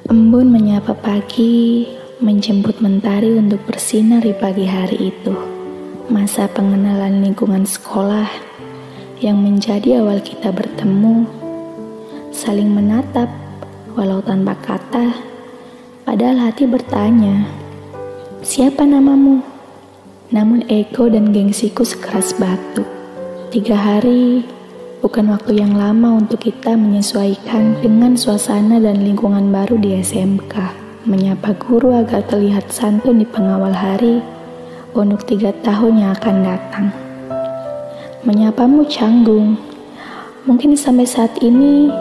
Embun menyapa pagi, menjemput mentari untuk bersinar di pagi hari itu. Masa pengenalan lingkungan sekolah yang menjadi awal kita bertemu, saling menatap walau tanpa kata, padahal hati bertanya, siapa namamu? Namun ego dan gengsiku sekeras batu. 3 hari bukan waktu yang lama untuk kita menyesuaikan dengan suasana dan lingkungan baru di SMK. Menyapa guru agar terlihat santun di pengawal hari untuk 3 tahun yang akan datang. Menyapamu canggung. Mungkin sampai saat ini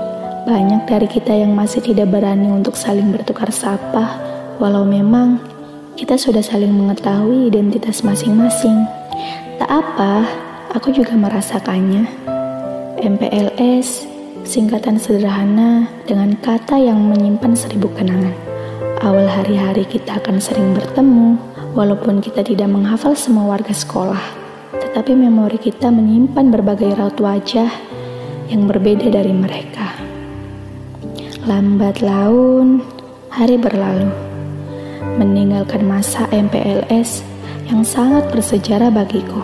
banyak dari kita yang masih tidak berani untuk saling bertukar sapa, walau memang kita sudah saling mengetahui identitas masing-masing. Tak apa, aku juga merasakannya. MPLS, singkatan sederhana dengan kata yang menyimpan 1000 kenangan. Awal hari-hari kita akan sering bertemu, walaupun kita tidak menghafal semua warga sekolah. Tetapi memori kita menyimpan berbagai raut wajah yang berbeda dari mereka. Lambat laun, hari berlalu. Meninggalkan masa MPLS yang sangat bersejarah bagiku.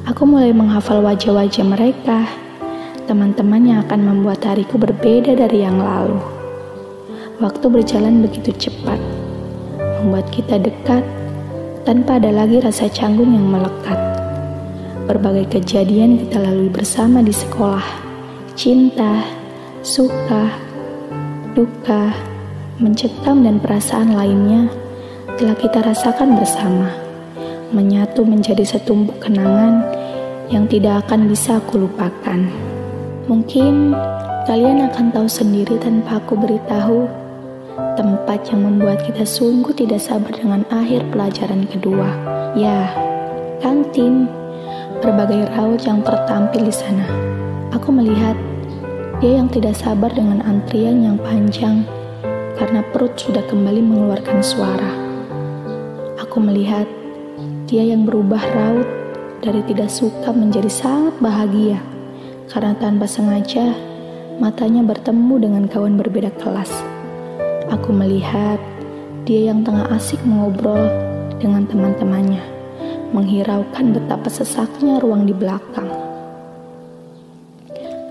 Aku mulai menghafal wajah-wajah mereka, teman-teman yang akan membuat hariku berbeda dari yang lalu. Waktu berjalan begitu cepat, membuat kita dekat tanpa ada lagi rasa canggung yang melekat. Berbagai kejadian kita lalui bersama di sekolah, cinta, suka, duka, mencekam dan perasaan lainnya telah kita rasakan bersama, menyatu menjadi setumpuk kenangan yang tidak akan bisa aku lupakan. Mungkin kalian akan tahu sendiri tanpa aku beritahu, tempat yang membuat kita sungguh tidak sabar dengan akhir pelajaran kedua. Ya, kantin. Berbagai raut yang tertampil di sana. Aku melihat dia yang tidak sabar dengan antrian yang panjang karena perut sudah kembali mengeluarkan suara. Aku melihat dia yang berubah raut dari tidak suka menjadi sangat bahagia karena tanpa sengaja matanya bertemu dengan kawan berbeda kelas. Aku melihat dia yang tengah asik mengobrol dengan teman-temannya, menghiraukan betapa sesaknya ruang di belakang.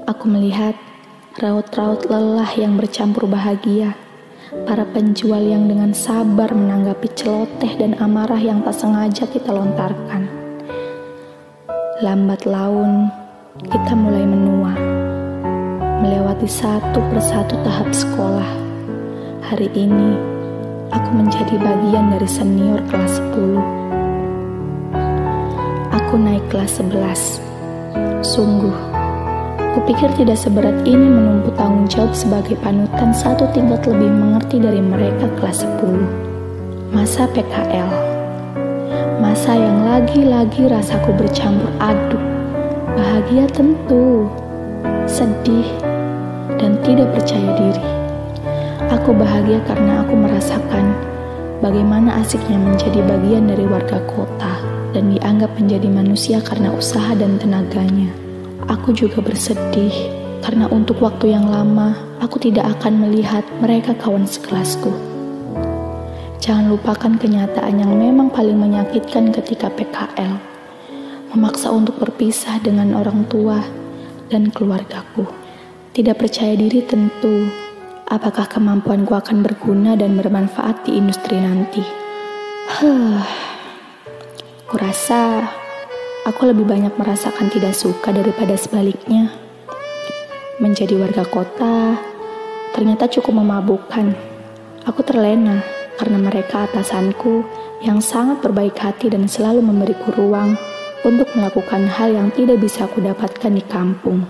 Aku melihat raut-raut lelah yang bercampur bahagia, para penjual yang dengan sabar menanggapi celoteh dan amarah yang tak sengaja kita lontarkan. Lambat laun, kita mulai menua, melewati satu persatu tahap sekolah. Hari ini, aku menjadi bagian dari senior kelas 10. Aku naik kelas 11. Sungguh, kupikir tidak seberat ini menumpuk tanggung jawab sebagai panutan satu tingkat lebih mengerti dari mereka kelas 10. Masa PKL. Masa yang lagi-lagi rasaku bercampur aduk. Bahagia tentu, sedih, dan tidak percaya diri. Aku bahagia karena aku merasakan bagaimana asiknya menjadi bagian dari warga kota dan dianggap menjadi manusia karena usaha dan tenaganya. Aku juga bersedih karena untuk waktu yang lama aku tidak akan melihat mereka kawan sekelasku. Jangan lupakan kenyataan yang memang paling menyakitkan ketika PKL. Memaksa untuk berpisah dengan orang tua dan keluargaku. Tidak percaya diri tentu, apakah kemampuanku akan berguna dan bermanfaat di industri nanti. Kurasa aku lebih banyak merasakan tidak suka daripada sebaliknya. Menjadi warga kota ternyata cukup memabukkan. Aku terlena karena mereka atasanku yang sangat berbaik hati dan selalu memberiku ruang untuk melakukan hal yang tidak bisa aku dapatkan di kampung.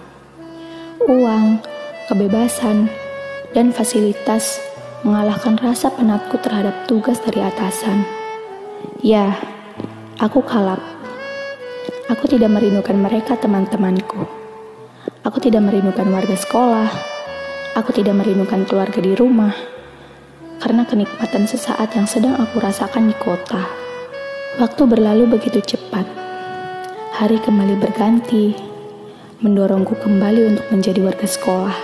Uang, kebebasan, dan fasilitas mengalahkan rasa penatku terhadap tugas dari atasan. Ya, aku kalap. Aku tidak merindukan mereka teman-temanku. Aku tidak merindukan warga sekolah. Aku tidak merindukan keluarga di rumah. Karena kenikmatan sesaat yang sedang aku rasakan di kota. Waktu berlalu begitu cepat. Hari kembali berganti, mendorongku kembali untuk menjadi warga sekolah.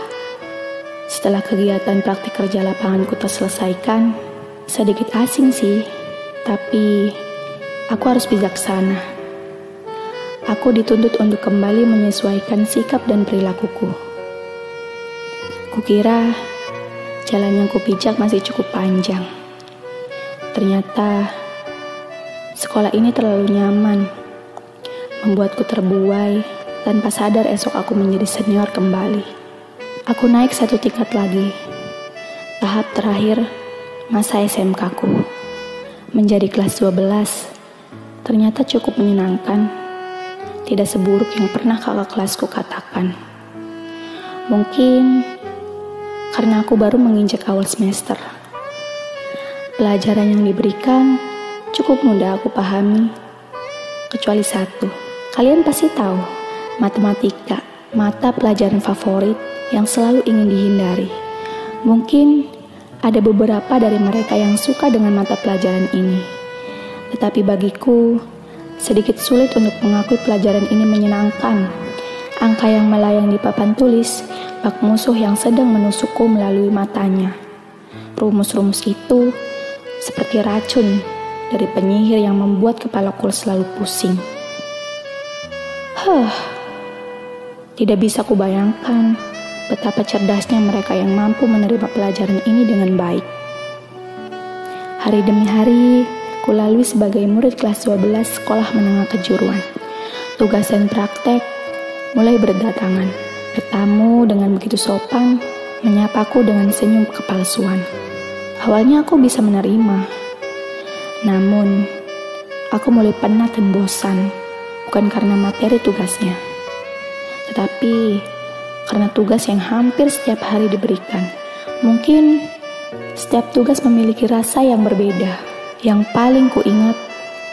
Setelah kegiatan praktik kerja lapanganku terselesaikan, sedikit asing sih, tapi aku harus bijaksana. Aku dituntut untuk kembali menyesuaikan sikap dan perilakuku. Kukira jalan yang kupijak masih cukup panjang. Ternyata sekolah ini terlalu nyaman, membuatku terbuai tanpa sadar esok aku menjadi senior kembali. Aku naik satu tingkat lagi, tahap terakhir masa SMK-ku. Menjadi kelas 12, ternyata cukup menyenangkan. Tidak seburuk yang pernah kakak kelasku katakan. Mungkin karena aku baru menginjak awal semester. Pelajaran yang diberikan cukup mudah aku pahami, kecuali satu. Kalian pasti tahu, matematika, mata pelajaran favorit yang selalu ingin dihindari. Mungkin ada beberapa dari mereka yang suka dengan mata pelajaran ini. Tetapi bagiku, sedikit sulit untuk mengakui pelajaran ini menyenangkan. Angka yang melayang di papan tulis, bak musuh yang sedang menusukku melalui matanya. Rumus-rumus itu seperti racun dari penyihir yang membuat kepalaku selalu pusing. Tidak bisa kubayangkan betapa cerdasnya mereka yang mampu menerima pelajaran ini dengan baik. Hari demi hari, kulalui sebagai murid kelas 12 sekolah menengah kejuruan. Tugas dan praktek mulai berdatangan. Bertamu dengan begitu sopan, menyapaku dengan senyum kepalsuan. Awalnya aku bisa menerima. Namun, aku mulai penat dan bosan. Bukan karena materi tugasnya, tetapi karena tugas yang hampir setiap hari diberikan. Mungkin setiap tugas memiliki rasa yang berbeda. Yang paling kuingat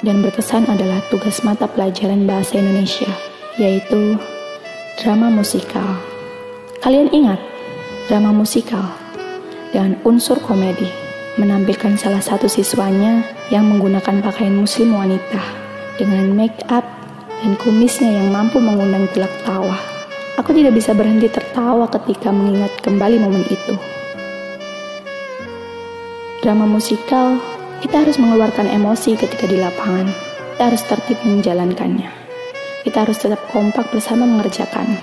dan berkesan adalah tugas mata pelajaran bahasa Indonesia, yaitu drama musikal. Kalian ingat drama musikal dengan unsur komedi, menampilkan salah satu siswanya yang menggunakan pakaian muslim wanita dengan make up dan kumisnya yang mampu mengundang gelak tawa. Aku tidak bisa berhenti tertawa ketika mengingat kembali momen itu. Drama musikal, kita harus mengeluarkan emosi ketika di lapangan. Kita harus tertib menjalankannya. Kita harus tetap kompak bersama mengerjakannya.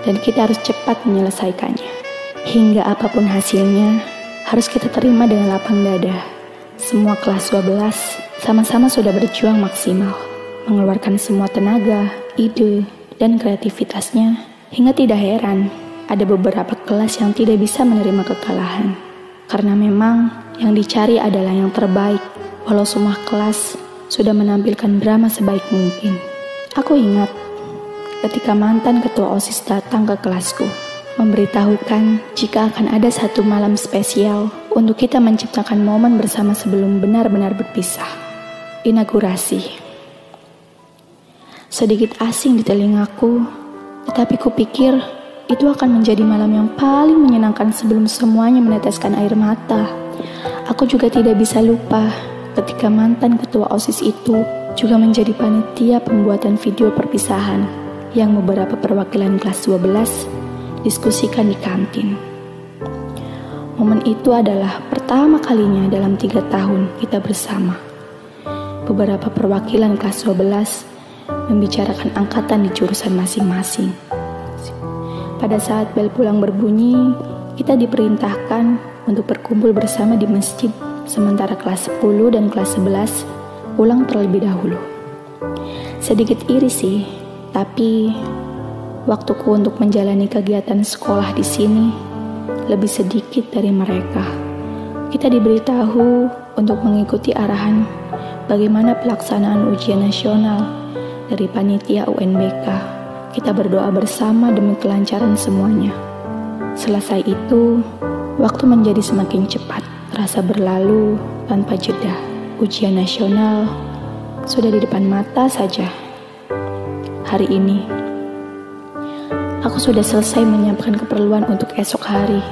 Dan kita harus cepat menyelesaikannya. Hingga apapun hasilnya, harus kita terima dengan lapang dada. Semua kelas 12 sama-sama sudah berjuang maksimal, mengeluarkan semua tenaga, ide, dan kreativitasnya, hingga tidak heran ada beberapa kelas yang tidak bisa menerima kekalahan. Karena memang yang dicari adalah yang terbaik, walau semua kelas sudah menampilkan drama sebaik mungkin. Aku ingat ketika mantan ketua OSIS datang ke kelasku, memberitahukan jika akan ada satu malam spesial untuk kita menciptakan momen bersama sebelum benar-benar berpisah. Inaugurasi. Sedikit asing di telingaku, tetapi kupikir itu akan menjadi malam yang paling menyenangkan sebelum semuanya meneteskan air mata. Aku juga tidak bisa lupa ketika mantan ketua OSIS itu juga menjadi panitia pembuatan video perpisahan yang beberapa perwakilan kelas 12 diskusikan di kantin. Momen itu adalah pertama kalinya dalam 3 tahun kita bersama. Beberapa perwakilan kelas 12 membicarakan angkatan di jurusan masing-masing. Pada saat bel pulang berbunyi, kita diperintahkan untuk berkumpul bersama di masjid, sementara kelas 10 dan kelas 11 pulang terlebih dahulu. Sedikit iri sih, tapi waktuku untuk menjalani kegiatan sekolah di sini lebih sedikit dari mereka. Kita diberitahu untuk mengikuti arahan bagaimana pelaksanaan ujian nasional dari panitia UNBK. Kita berdoa bersama demi kelancaran semuanya. Selesai itu, waktu menjadi semakin cepat, terasa berlalu tanpa jeda. Ujian nasional sudah di depan mata saja. Hari ini, aku sudah selesai menyiapkan keperluan untuk esok hari.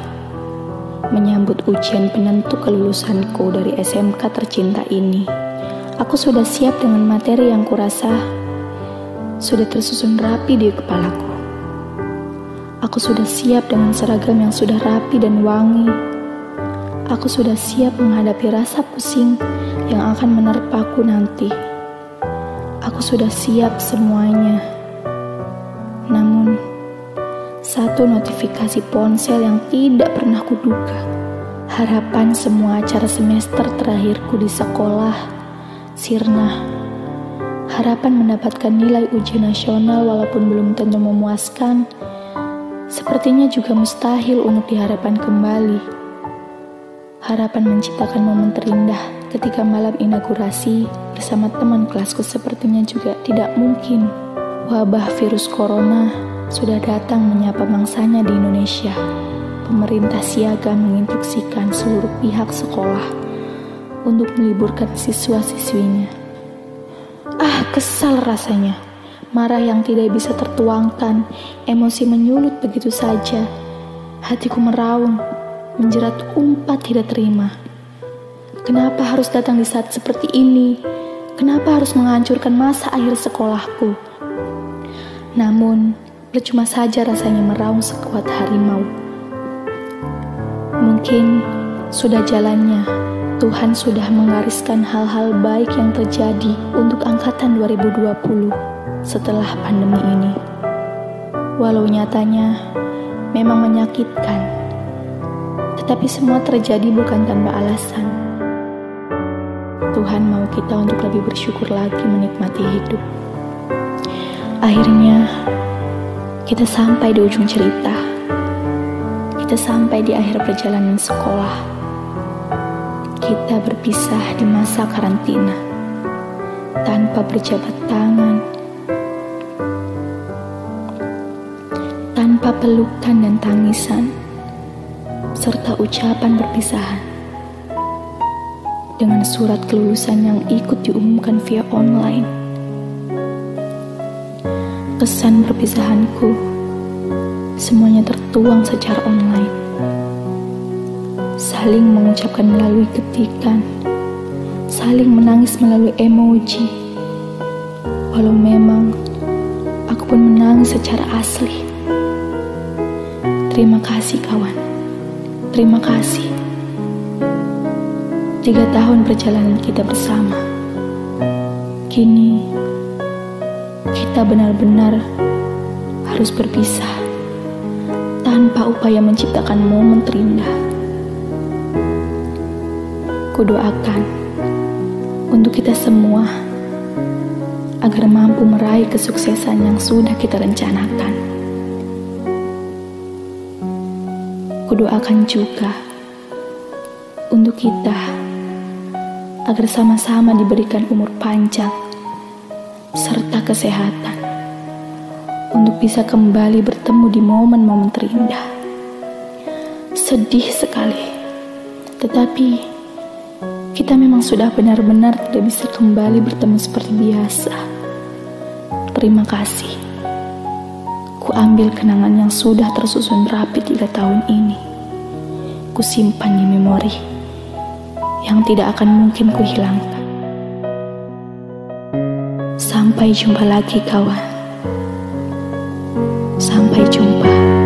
Menyambut ujian penentu kelulusanku dari SMK tercinta ini. Aku sudah siap dengan materi yang kurasa sudah tersusun rapi di kepalaku. Aku sudah siap dengan seragam yang sudah rapi dan wangi. Aku sudah siap menghadapi rasa pusing yang akan menerpaku nanti. Aku sudah siap semuanya. Namun, satu notifikasi ponsel yang tidak pernah kuduga. Harapan semua acara semester terakhirku di sekolah sirna. Harapan mendapatkan nilai ujian nasional walaupun belum tentu memuaskan, sepertinya juga mustahil untuk diharapkan kembali. Harapan menciptakan momen terindah ketika malam inaugurasi bersama teman kelasku sepertinya juga tidak mungkin. Wabah virus corona sudah datang menyapa mangsanya di Indonesia. Pemerintah siaga menginstruksikan seluruh pihak sekolah untuk meliburkan siswa-siswinya. Kesal rasanya. Marah yang tidak bisa tertuangkan, emosi menyulut begitu saja. Hatiku meraung, menjerat umpat tidak terima. Kenapa harus datang di saat seperti ini? Kenapa harus menghancurkan masa akhir sekolahku? Namun, percuma saja rasanya meraung sekuat harimau. Mungkin sudah jalannya, Tuhan sudah menggariskan hal-hal baik yang terjadi untuk angkatan 2020 setelah pandemi ini. Walau nyatanya memang menyakitkan, tetapi semua terjadi bukan tanpa alasan. Tuhan mau kita untuk lebih bersyukur lagi menikmati hidup. Akhirnya, kita sampai di ujung cerita. Kita sampai di akhir perjalanan sekolah. Kita berpisah di masa karantina, tanpa berjabat tangan, tanpa pelukan dan tangisan, serta ucapan perpisahan. Dengan surat kelulusan yang ikut diumumkan via online. Kesan perpisahanku, semuanya tertuang secara online. Saling mengucapkan melalui ketikan, saling menangis melalui emoji. Walau memang aku pun menangis secara asli. Terima kasih kawan, terima kasih. 3 tahun perjalanan kita bersama. Kini kita benar-benar harus berpisah tanpa upaya menciptakan momen terindah. Kudoakan untuk kita semua agar mampu meraih kesuksesan yang sudah kita rencanakan. Kudoakan juga untuk kita agar sama-sama diberikan umur panjang serta kesehatan untuk bisa kembali bertemu di momen-momen terindah. Sedih sekali, tetapi kita memang sudah benar-benar tidak bisa kembali bertemu seperti biasa. Terima kasih. Ku ambil kenangan yang sudah tersusun rapi 3 tahun ini. Ku simpan di memori yang tidak akan mungkin ku hilangkan. Sampai jumpa lagi kawan. Sampai jumpa.